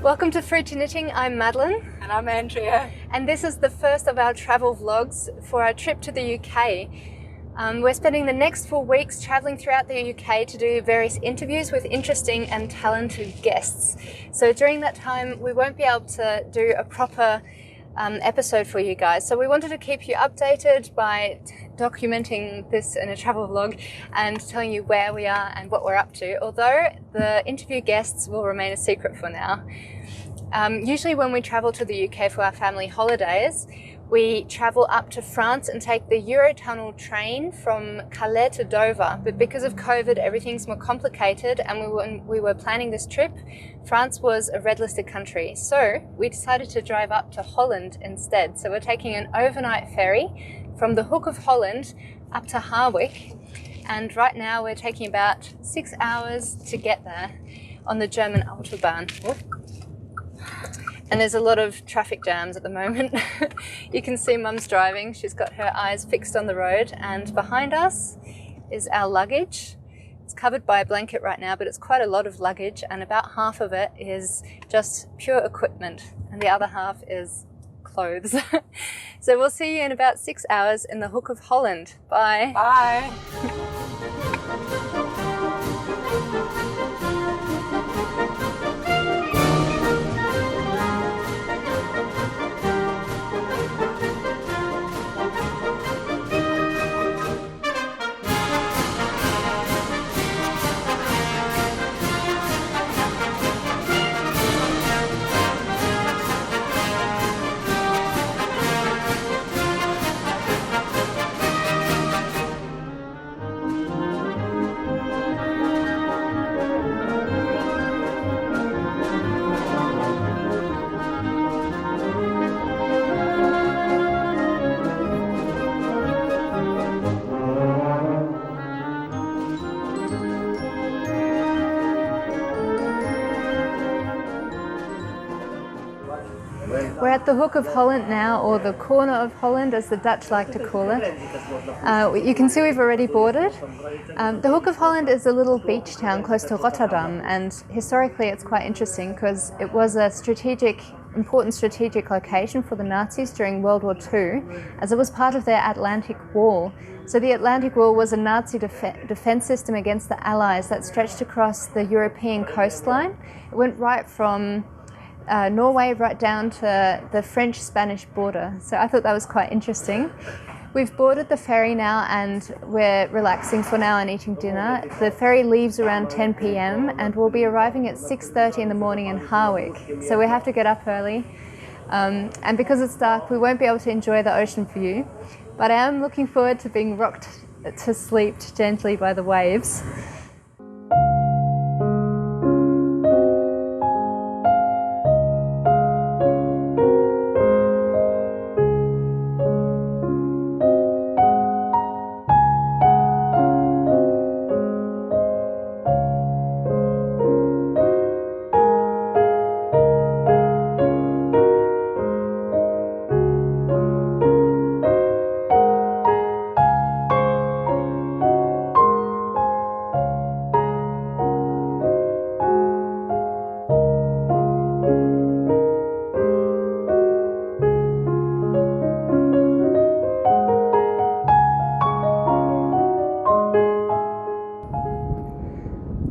Welcome to Fruit to Knitting. I'm Madeline. And I'm Andrea. And this is the first of our travel vlogs for our trip to the UK. We're spending the next 4 weeks traveling throughout the UK to do various interviews with interesting and talented guests. So during that time, we won't be able to do a proper episode for you guys. So we wanted to keep you updated by documenting this in a travel vlog and telling you where we are and what we're up to, although the interview guests will remain a secret for now. Usually when we travel to the UK for our family holidays, we travel up to France and take the Eurotunnel train from Calais to Dover. But because of COVID, everything's more complicated, and when we were planning this trip, France was a red-listed country. So we decided to drive up to Holland instead. So we're taking an overnight ferry from the Hook of Holland up to Harwich. And right now we're taking about 6 hours to get there on the German Autobahn. And there's a lot of traffic jams at the moment. You can see Mum's driving. She's got her eyes fixed on the road, and behind us is our luggage. It's covered by a blanket right now, but it's quite a lot of luggage, and about half of it is just pure equipment and the other half is clothes. So we'll see you in about 6 hours in the Hook of Holland. Bye. Bye. We're at the Hook of Holland now, or the corner of Holland as the Dutch like to call it. You can see we've already boarded. The Hook of Holland is a little beach town close to Rotterdam, and historically it's quite interesting because it was a important strategic location for the Nazis during World War II, as it was part of their Atlantic Wall. So the Atlantic Wall was a Nazi defense system against the Allies that stretched across the European coastline. It went right from Norway right down to the French-Spanish border. So I thought that was quite interesting. We've boarded the ferry now and we're relaxing for now and eating dinner. The ferry leaves around 10 p.m. and we'll be arriving at 6:30 in the morning in Harwich. So we have to get up early. And because it's dark, we won't be able to enjoy the ocean view. But I am looking forward to being rocked to sleep gently by the waves.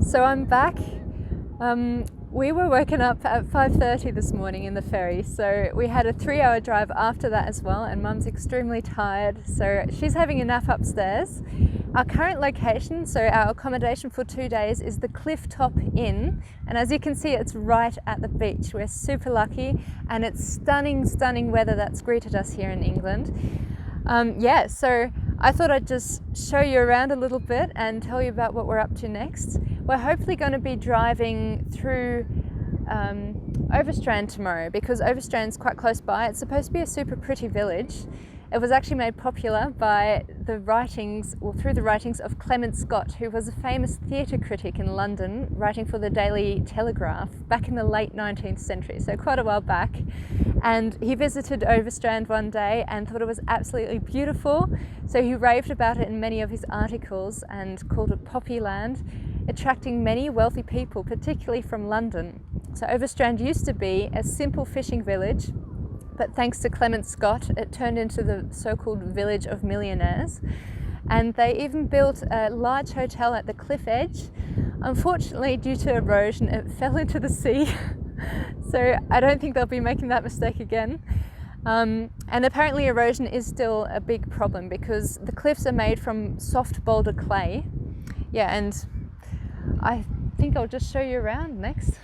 So I'm back. We were woken up at 5:30 this morning in the ferry, so we had a 3-hour drive after that as well, and Mum's extremely tired, so she's having a nap upstairs. Our current location, so our accommodation for 2 days, is the Cliff Top Inn, and as you can see it's right at the beach. We're super lucky, and it's stunning weather that's greeted us here in England. So I thought I'd just show you around a little bit and tell you about what we're up to next. We're hopefully going to be driving through Overstrand tomorrow, because Overstrand's quite close by. It's supposed to be a super pretty village. It was actually made popular by through the writings of Clement Scott, who was a famous theatre critic in London, writing for the Daily Telegraph back in the late 19th century, so quite a while back. And he visited Overstrand one day and thought it was absolutely beautiful, so he raved about it in many of his articles and called it Poppy Land, attracting many wealthy people, particularly from London. So Overstrand used to be a simple fishing village, but thanks to Clement Scott, it turned into the so-called village of millionaires. And they even built a large hotel at the cliff edge. Unfortunately, due to erosion, it fell into the sea. So I don't think they'll be making that mistake again. And apparently erosion is still a big problem because the cliffs are made from soft boulder clay. Yeah, and I think I'll just show you around next.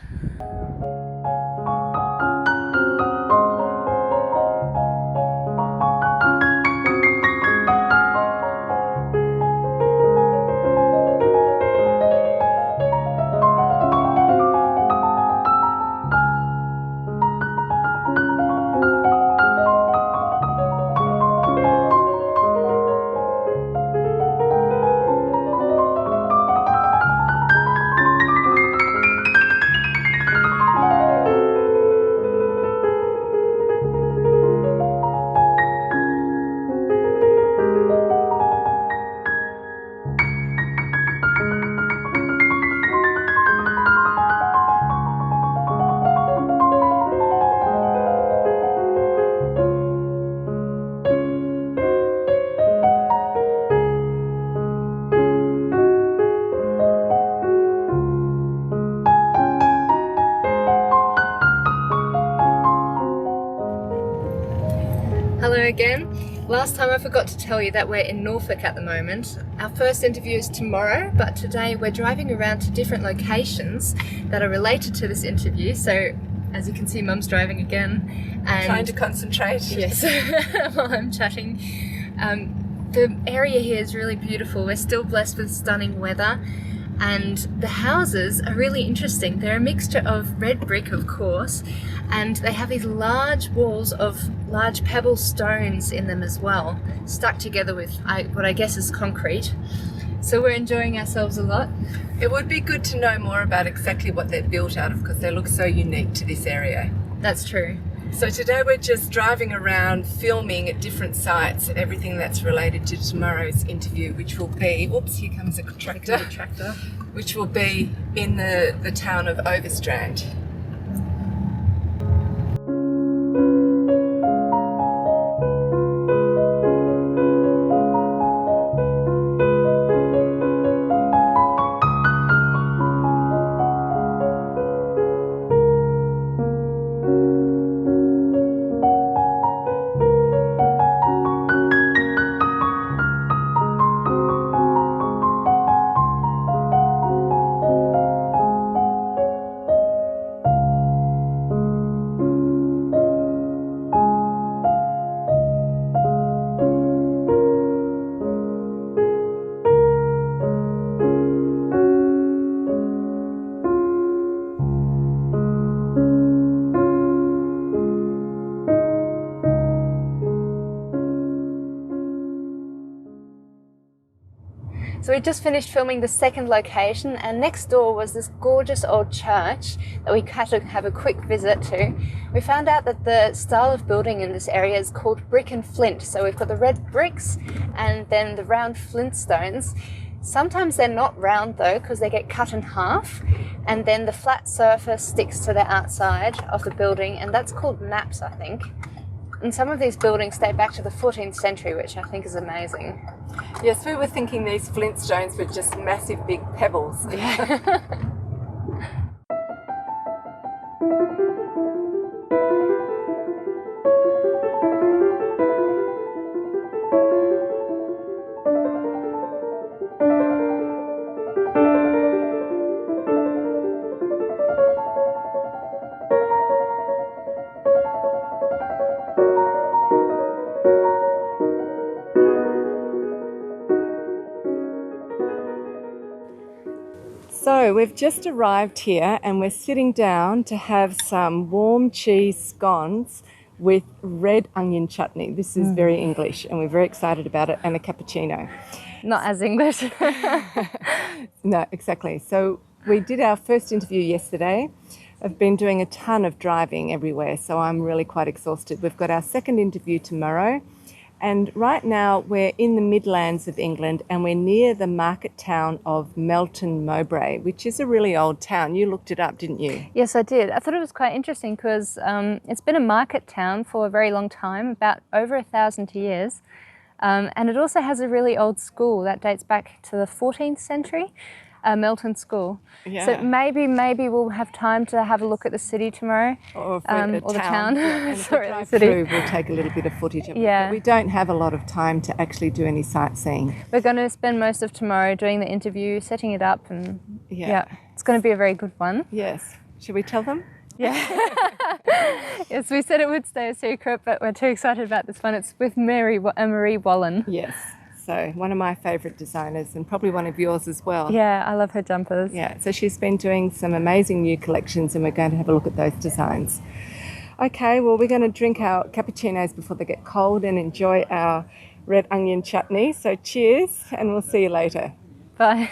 Hello again. Last time I forgot to tell you that we're in Norfolk at the moment. Our first interview is tomorrow, but today we're driving around to different locations that are related to this interview. So as you can see, Mum's driving again. And trying to concentrate. Yes, while I'm chatting. The area here is really beautiful. We're still blessed with stunning weather. And the houses are really interesting. They're a mixture of red brick, of course, and they have these large walls of large pebble stones in them as well, stuck together with what I guess is concrete. So we're enjoying ourselves a lot. It would be good to know more about exactly what they're built out of because they look so unique to this area. That's true. So today we're just driving around filming at different sites and everything that's related to tomorrow's interview, which will be, whoops, here comes a tractor, which will be in the town of Overstrand. So we just finished filming the second location, and next door was this gorgeous old church that we had to have a quick visit to. We found out that the style of building in this area is called brick and flint. So we've got the red bricks and then the round flint stones. Sometimes they're not round though, because they get cut in half, and then the flat surface sticks to the outside of the building, and that's called naps, I think. And some of these buildings date back to the 14th century, which I think is amazing. Yes, we were thinking these flint stones were just massive big pebbles. Yeah. So we've just arrived here and we're sitting down to have some warm cheese scones with red onion chutney. This is very English and we're very excited about it, and a cappuccino. Not as English. No, exactly. So we did our first interview yesterday. I've been doing a ton of driving everywhere, so I'm really quite exhausted. We've got our second interview tomorrow, And right now we're in the Midlands of England and we're near the market town of Melton Mowbray, which is a really old town. You looked it up, didn't you? Yes, I did. I thought it was quite interesting because it's been a market town for a very long time, about over 1,000 years. And it also has a really old school that dates back to the 14th century. Melton School. Yeah. So maybe we'll have time to have a look at the city tomorrow. Or the town. Yeah. And if we Sorry, drive the city. through, we'll take a little bit of footage of it. Yeah. But we don't have a lot of time to actually do any sightseeing. We're going to spend most of tomorrow doing the interview, setting it up, and Yeah. it's going to be a very good one. Yes. Should we tell them? Yeah. Yes, we said it would stay a secret, but we're too excited about this one. It's with Marie Wallen. Yes. So one of my favourite designers and probably one of yours as well. Yeah, I love her jumpers. Yeah, so she's been doing some amazing new collections and we're going to have a look at those designs. Okay, well, we're going to drink our cappuccinos before they get cold and enjoy our red onion chutney. So cheers and we'll see you later. Bye.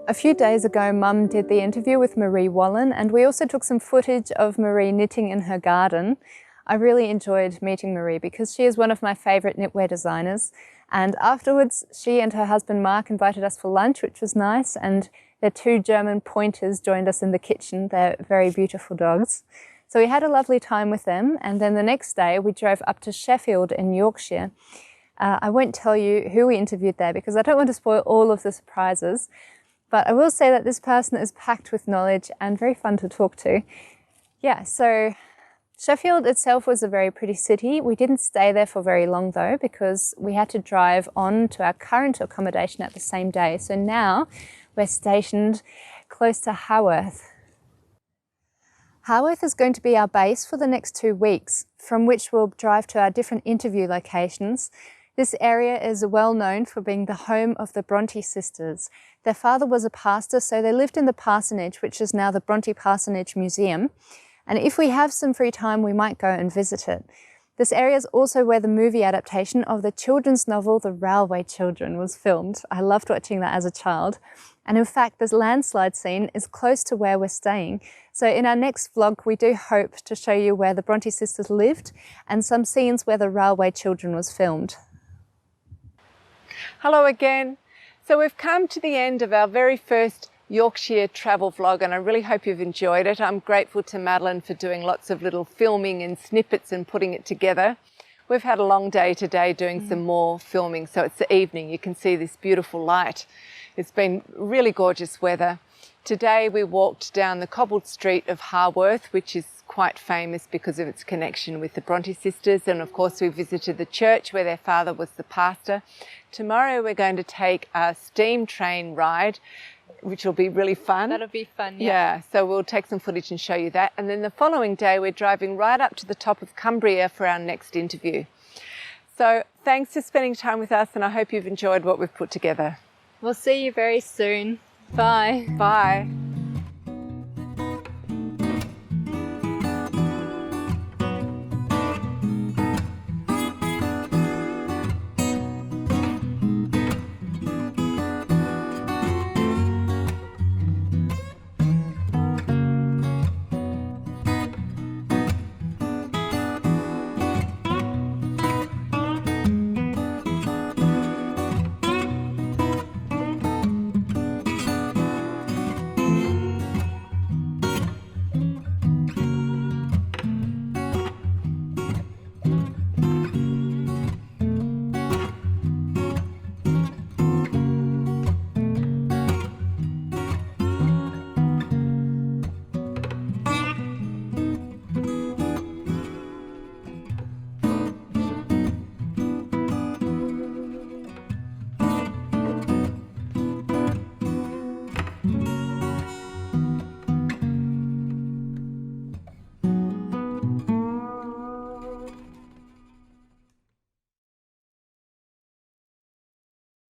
A few days ago, Mum did the interview with Marie Wallen, and we also took some footage of Marie knitting in her garden. I really enjoyed meeting Marie because she is one of my favourite knitwear designers. And afterwards, she and her husband Mark invited us for lunch, which was nice, and their 2 German pointers joined us in the kitchen. They're very beautiful dogs. So we had a lovely time with them, and then the next day we drove up to Sheffield in Yorkshire. I won't tell you who we interviewed there because I don't want to spoil all of the surprises. But I will say that this person is packed with knowledge and very fun to talk to. Yeah, so Sheffield itself was a very pretty city. We didn't stay there for very long though, because we had to drive on to our current accommodation at the same day. So now we're stationed close to Haworth. Haworth is going to be our base for the next 2 weeks, from which we'll drive to our different interview locations. This area is well known for being the home of the Bronte sisters. Their father was a pastor, so they lived in the parsonage, which is now the Bronte Parsonage Museum. And if we have some free time, we might go and visit it. This area is also where the movie adaptation of the children's novel, The Railway Children, was filmed. I loved watching that as a child. And in fact, this landslide scene is close to where we're staying. So in our next vlog, we do hope to show you where the Bronte sisters lived and some scenes where The Railway Children was filmed. Hello again. So we've come to the end of our very first Yorkshire travel vlog and I really hope you've enjoyed it. I'm grateful to Madeline for doing lots of little filming and snippets and putting it together. We've had a long day today doing some more filming, so it's the evening. You can see this beautiful light. It's been really gorgeous weather. Today we walked down the cobbled street of Haworth, which is quite famous because of its connection with the Bronte sisters, and of course we visited the church where their father was the pastor. Tomorrow we're going to take a steam train ride, which will be really fun. That'll be fun, yeah. So we'll take some footage and show you that. And then the following day we're driving right up to the top of Cumbria for our next interview. So thanks for spending time with us and I hope you've enjoyed what we've put together. We'll see you very soon. Bye. Bye.